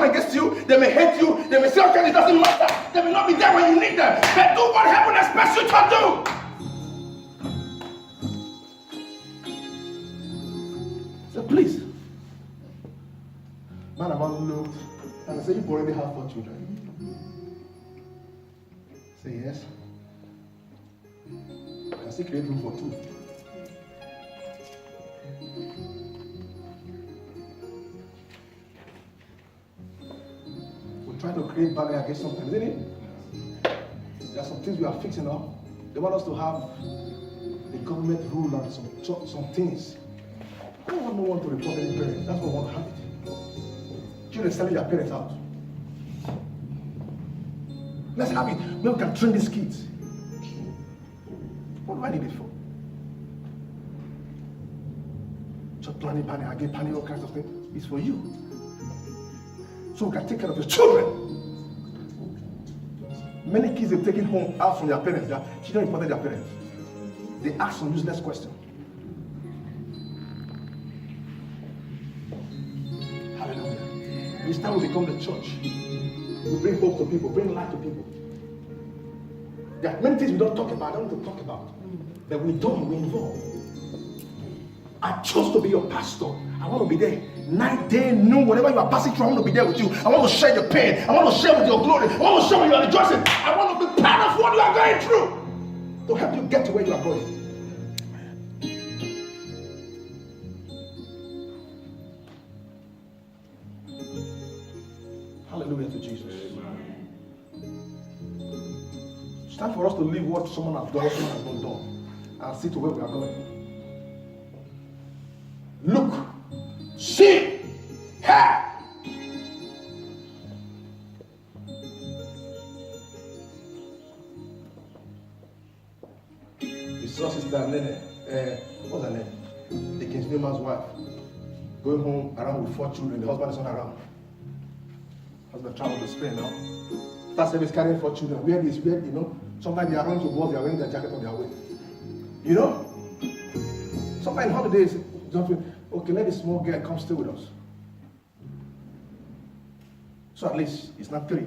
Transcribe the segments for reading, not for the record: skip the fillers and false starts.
against you, they may hate you, they may say, okay, it doesn't matter. They may not be there when you need them. But do what heaven expects you to do. So please, man of God looked and I said, you already have 4 children. Say yes. I can still create room for 2. We try to create barrier against something, isn't it? There are some things we are fixing up. They want us to have the government rule and some things. I don't want no one to report any parents. That's what I want to have it. Children selling their parents out. Let's have it. We can train these kids. What do I need it for? Just planning, again, planning all kinds of things. It's for you. So we can take care of your children. Many kids are taken home out from their parents. Their children reported their parents. They ask some useless questions. Hallelujah. It's time we become the church. We bring hope to people, bring light to people. There are many things we don't talk about, I don't want to talk about. But we don't, we involve. I chose to be your pastor. I want to be there. Night, day, noon, whatever you are passing through, I want to be there with you. I want to share your pain. I want to share with your glory. I want to share with your rejoicing. I want to be part of what you are going through to help you get to where you are going. Hallelujah to Jesus. It's time for us to leave what someone has done, someone has not done, and see to where we are going. Look, see, hear. We saw Sister Nene, what's her name? The King's Newman's wife, going home around with 4 children. The husband is not around. Husband traveled to Spain now. That service carrying 4 children. Where is, you know, sometimes they are going to work, they are wearing their jacket on their way. You know? Sometimes in holidays, okay, let the small girl come stay with us. So at least it's not 3.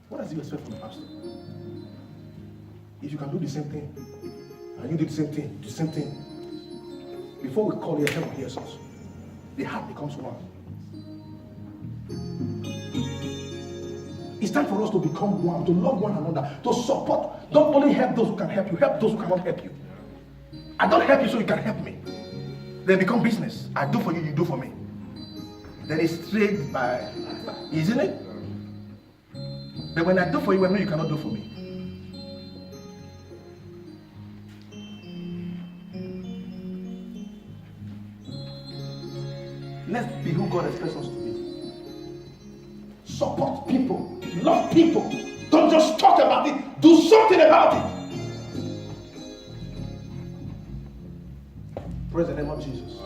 What does he expect from the pastor? If you can do the same thing, and you do the same thing, before we call here, heaven hears us. The heart becomes one. It's time for us to become one, to love one another, to support. Don't only help those who can help you, help those who cannot help you. I don't help you so you can help me. They become business. I do for you, you do for me. Then it's trade by, isn't it? But when I do for you, I know you cannot do for me. Let's be who God expects us to be. Support people, love people. Don't just talk about it, do something about it. Praise the name of Jesus.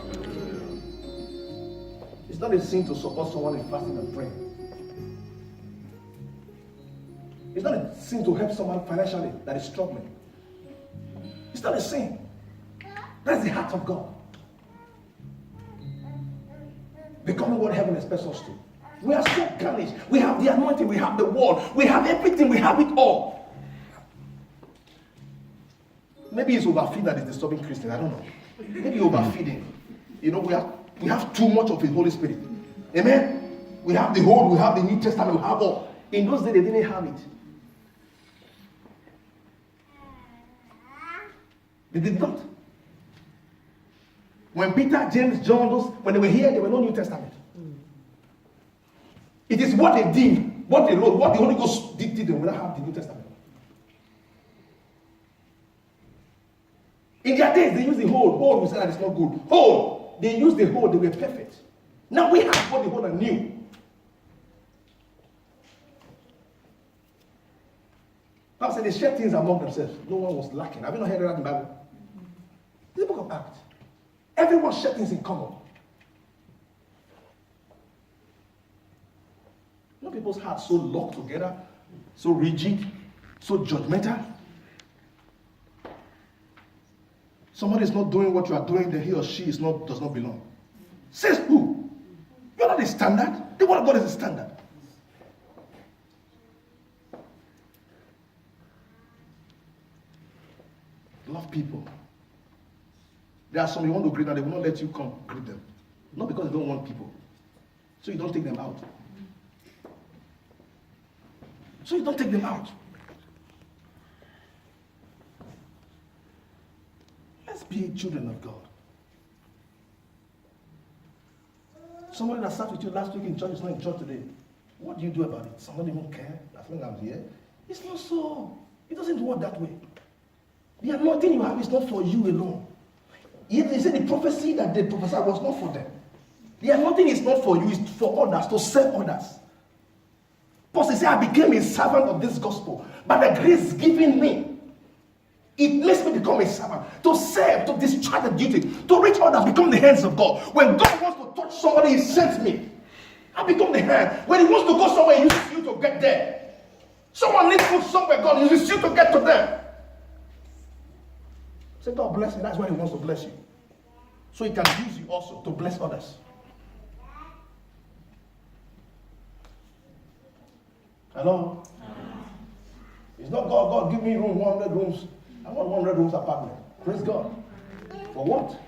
It's not a sin to support someone in fasting and praying. It's not a sin to help someone financially that is struggling. It's not a sin. That's the heart of God. Becoming what heaven expects us to. We are so garnished. We have the anointing, we have the word, we have everything, we have it all. Maybe it's overfeeding that is disturbing Christians. I don't know. Maybe overfeeding. You know, we have too much of the Holy Spirit. Amen? We have the Old, we have the New Testament, we have all. In those days, they didn't have it. They did not. When Peter, James, John, those, when they were here, there were no New Testament. It is what they did, what they wrote, what the Holy Ghost did them without having the New Testament. In their days, they used the whole. Whole, we said that it's not good. Whole, they used the whole, they were perfect. Now we have what the whole are new. Bible said they shared things among themselves. No one was lacking. Have you not heard that in the Bible? It's the book of Acts. Everyone shared things in common. You know, people's hearts so locked together, so rigid, so judgmental. Somebody is not doing what you are doing, then he or she does not belong. Says who? You're not is standard. The word of God is the standard. Love people. There are some you want to greet and they will not let you come greet them. Not because they don't want people. So you don't take them out. So you don't take them out. Let's be children of God. Somebody that sat with you last week in church is not in church today. What do you do about it? Somebody won't care as long as I'm here. It's not so. It doesn't work that way. The anointing you have is not for you alone. He said the prophecy that they prophesied was not for them. The anointing is not for you, it's for others, to serve others. Paul said, I became a servant of this gospel by the grace given me. It makes me become a servant, to serve, to discharge the duty, to reach others, become the hands of God. When God wants to touch somebody, he sends me. I become the hand. When he wants to go somewhere, he uses you to get there. Someone needs food somewhere, God uses you to get to them. Say, God bless you. That's why he wants to bless you. So he can use you also to bless others. Hello? It's not God, give me room, 100 rooms. I want 100 rooms apartment. Praise God. For what?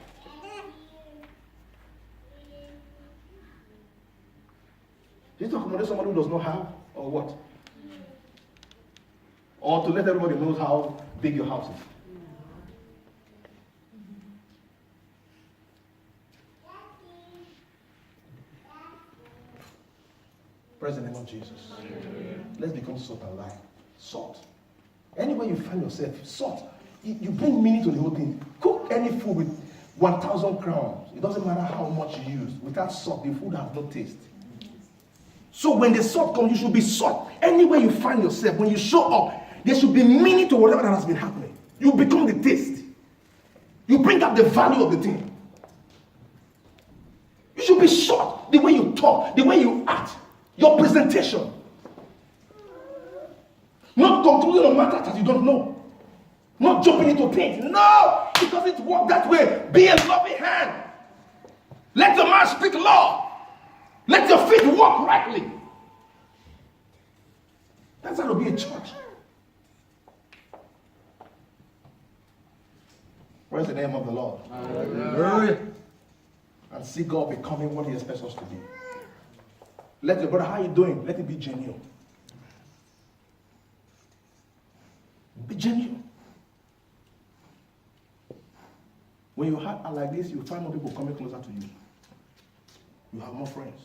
Is it to accommodate somebody who does not have, or what? Or to let everybody know how big your house is? Praise the name of Jesus. Let's become salt and light. Salt. Anywhere you find yourself, salt. You bring meaning to the whole thing. Cook any food with 1,000 crowns. It doesn't matter how much you use. Without salt, the food has no taste. So when the salt comes, you should be salt. Anywhere you find yourself, when you show up, there should be meaning to whatever that has been happening. You become the taste. You bring up the value of the thing. You should be salt. The way you talk, the way you act, your presentation. Not concluding on matters that you don't know. Not jumping into things. No! It doesn't work that way. Be a loving hand. Let the man speak law. Let your feet walk rightly. That's how to be a church. Praise the name of the Lord. Hallelujah. And see God becoming what he expects us to be. Let your brother, how you doing? Let it be genuine. Be genuine. When you are like this, you find more people coming closer to you. You have more friends.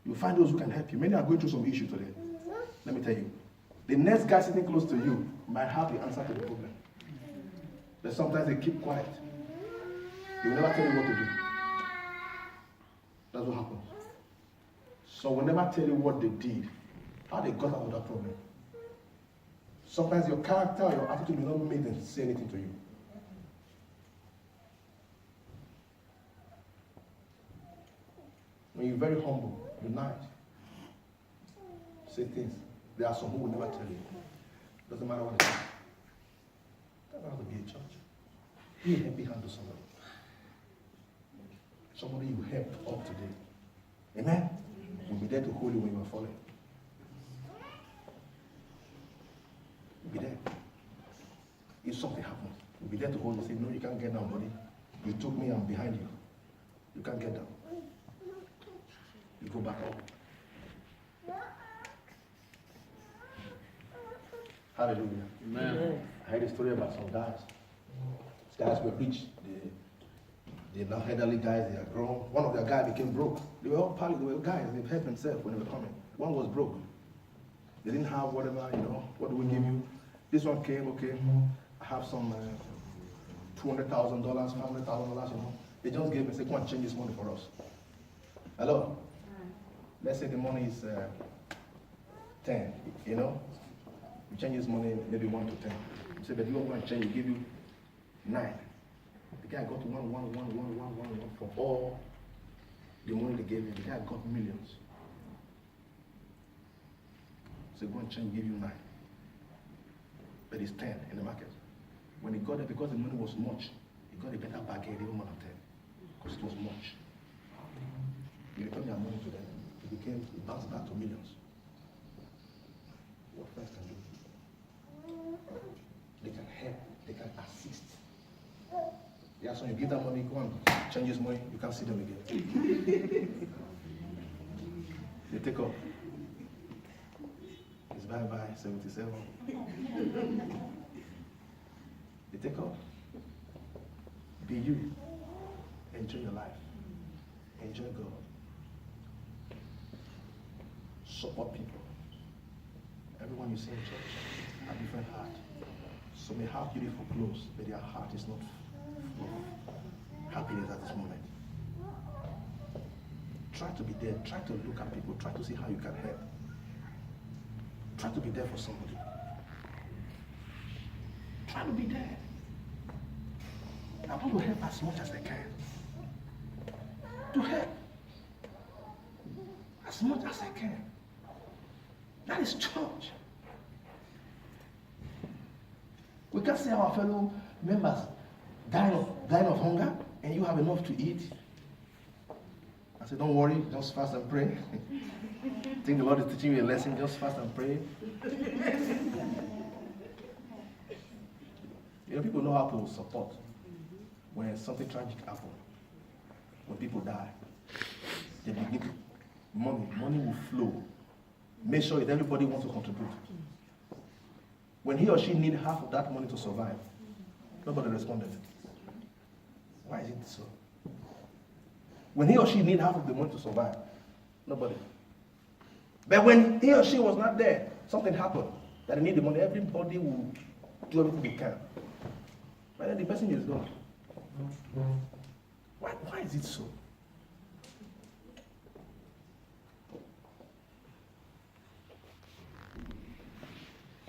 You find those who can help you. Many are going through some issue today. Let me tell you. The next guy sitting close to you might have the answer to the problem. But sometimes they keep quiet. They will never tell you what to do. That's what happens. So we'll never tell you what they did, how they got out of that problem. Sometimes your character or your attitude will not make them say anything to you. When you're very humble, you're nice, say things. There are some who will never tell you. Doesn't matter what it is. Doesn't have to be a church. Be a helping hand to somebody. Somebody you helped up today. Amen? We'll be there to hold you when you are falling. We'll be there. If something happens, we'll be there to hold you and say, no, you can't get down, buddy. You took me, I'm behind you. You can't get down. You go back up. Hallelujah. Amen. I heard a story about some guys. These guys were rich. They're now elderly guys, they are grown. One of their guys became broke. They were all pally, they were guys, they helped themselves when they were coming. One was broke. They didn't have whatever, what do we give you? This one came, okay, I have some $200,000, $500,000, They just gave me, say, come and change this money for us. Hello? Let's say the money is 10, You change this money maybe 1 to 10. You say, but you want to change, we give you 9. The guy got 1 for all the money they gave him. The guy got millions. So go and change, give you 9. But it's 10 in the market. When he got it, because the money was much, He got a better bargain, even more than 10, because it was much. He returned their money to them. It bounced back to millions. What friends can do? They can help, they can assist. Yeah, so you give that money, go and change his money, you can't see them again. They take off. It's bye-bye, 77. They take off. Be you. Enjoy your life. Enjoy God. Support people. Everyone you see in church have different heart. Some may have beautiful clothes, but their heart is not full of happiness at this moment. Try to be there. Try to look at people. Try to see how you can help. Try to be there for somebody. Try to be there. I want to help as much as I can. To help as much as I can. That is church. We can't see our fellow members dying of hunger and you have enough to eat. I said, don't worry, just fast and pray. I think the Lord is teaching you a lesson, just fast and pray. You know, people know how to support when something tragic happens. When people die, they begin money will flow. Make sure that everybody wants to contribute. When he or she need half of that money to survive, nobody responded. Why is it so? When he or she need half of the money to survive, nobody. But when he or she was not there, something happened that they need the money, everybody will do everything they can. But then the person is gone. Why is it so?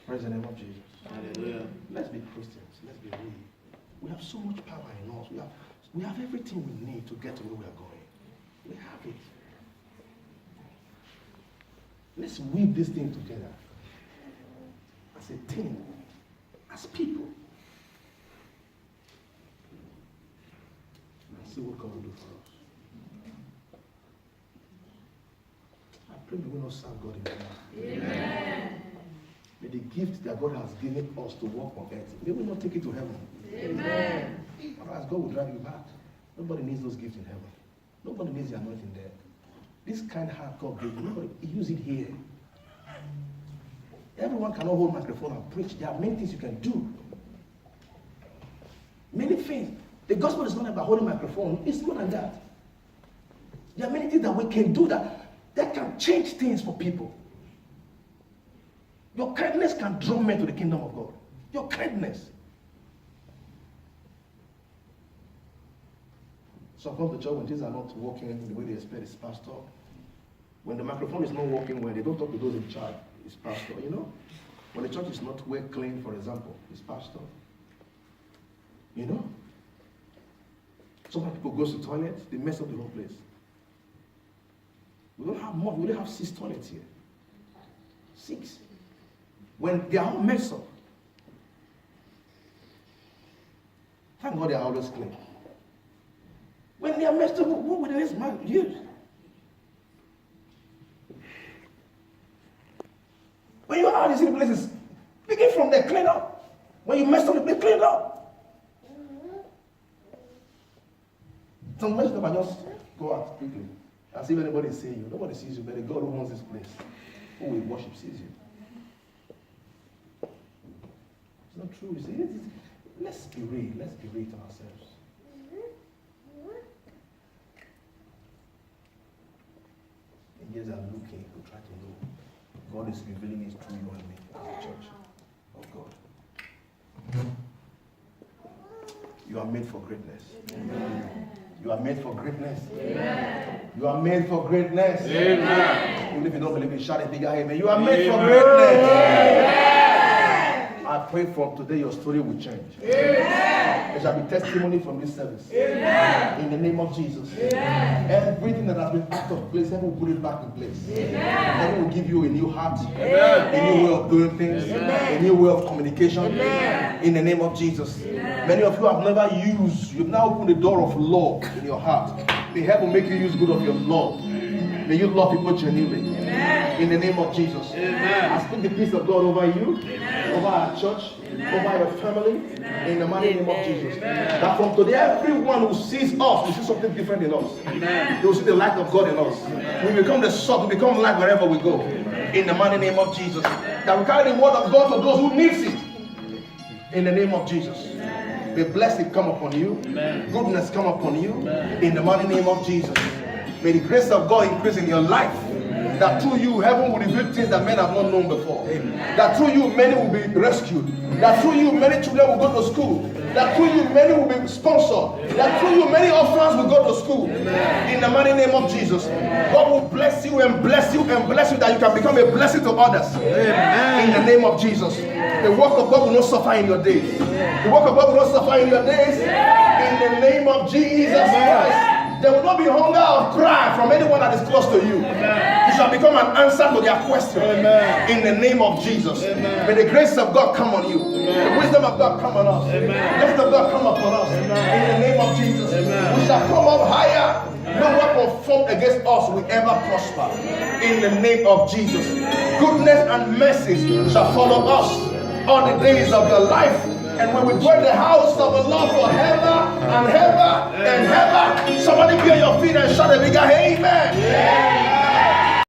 Praise the name of Jesus. Hallelujah. Let's be Christians. Let's be real. We have so much power in us. We have everything we need to get to where we are going. We have it. Let's weave this thing together as a team, as people. And see what God will do for us. I pray we will not serve God in vain. Amen. May the gift that God has given us to walk on earth, may we not take it to heaven. Amen. Otherwise, God will drive you back. Nobody needs those gifts in heaven. Nobody needs the anointing there. This kind of heart God gave you, nobody use it here. Everyone cannot hold a microphone and preach. There are many things you can do. Many things. The gospel is not about holding a microphone. It's more than that. There are many things that we can do that can change things for people. Your kindness can draw men to the kingdom of God. Your kindness. So come to church when things are not working the way they expect, it's pastor. When the microphone is not working well, they don't talk to those in charge, it's pastor, you know. When the church is not well clean, for example, it's pastor. You know. So many people go to the toilet, they mess up the whole place. We don't have much, we only have 6 toilets here. 6. When they are all messed up, thank God they are always clean. When they are messed up, what will the next man use? When you are in these places, begin from there, clean up. When you mess up the place, clean up. Some messed up and just go out quickly. As if anybody is seeing you. Nobody sees you, but the God who owns this place, who will worship, sees you. It's not true. You see, let's be real. Let's be real to ourselves. Angels are looking to try to know. God is revealing it through you and me as a church of God. You are made for greatness. Amen. You are made for greatness. Amen. You are made for greatness. Amen. Even if you don't believe it, shout a bigger amen. You are made for greatness. Amen. I pray from today your story will change. Amen. There shall be testimony from this service. Amen. In the name of Jesus. Amen. Everything that has been out of place, heaven will put it back in place. Amen. Heaven will give you a new heart, amen, a new way of doing things, amen, a new way of communication. Amen. In the name of Jesus. Amen. Many of you have never used, you've now opened the door of love in your heart. May heaven make you use good of your love. May you love people genuinely. In the name of Jesus. I speak the peace of God over you, over our church, over your family, in the mighty name of Jesus. That from today, everyone who sees us will see something different in us. They will see the light of God in us. We become the salt, we become light wherever we go. In the mighty name of Jesus. That we carry the word of God to those who need it. In the name of Jesus. May blessing come upon you. Goodness come upon you. In the mighty name of Jesus. May the grace of God increase in your life. That through you, heaven will reveal things that men have not known before. That through you, many will be rescued. That through you, many children will go to school. That through you, many will be sponsored. That through you, many orphans will go to school. In the mighty name of Jesus. God will bless you and bless you and bless you that you can become a blessing to others. In the name of Jesus. The work of God will not suffer in your days. The work of God will not suffer in your days. In the name of Jesus Christ. There will not be hunger or cry from anyone that is close to you. You shall become an answer to their question. In the name of Jesus. May the grace of God come on you. The wisdom of God come on us. The grace of God come upon us. In the name of Jesus. We shall come up higher. No weapon formed against us will ever prosper. In the name of Jesus. Goodness and mercy shall follow us all the days of your life. And when we dwell in the house of the Lord forever and ever and ever, somebody be on your feet and shout a bigger amen.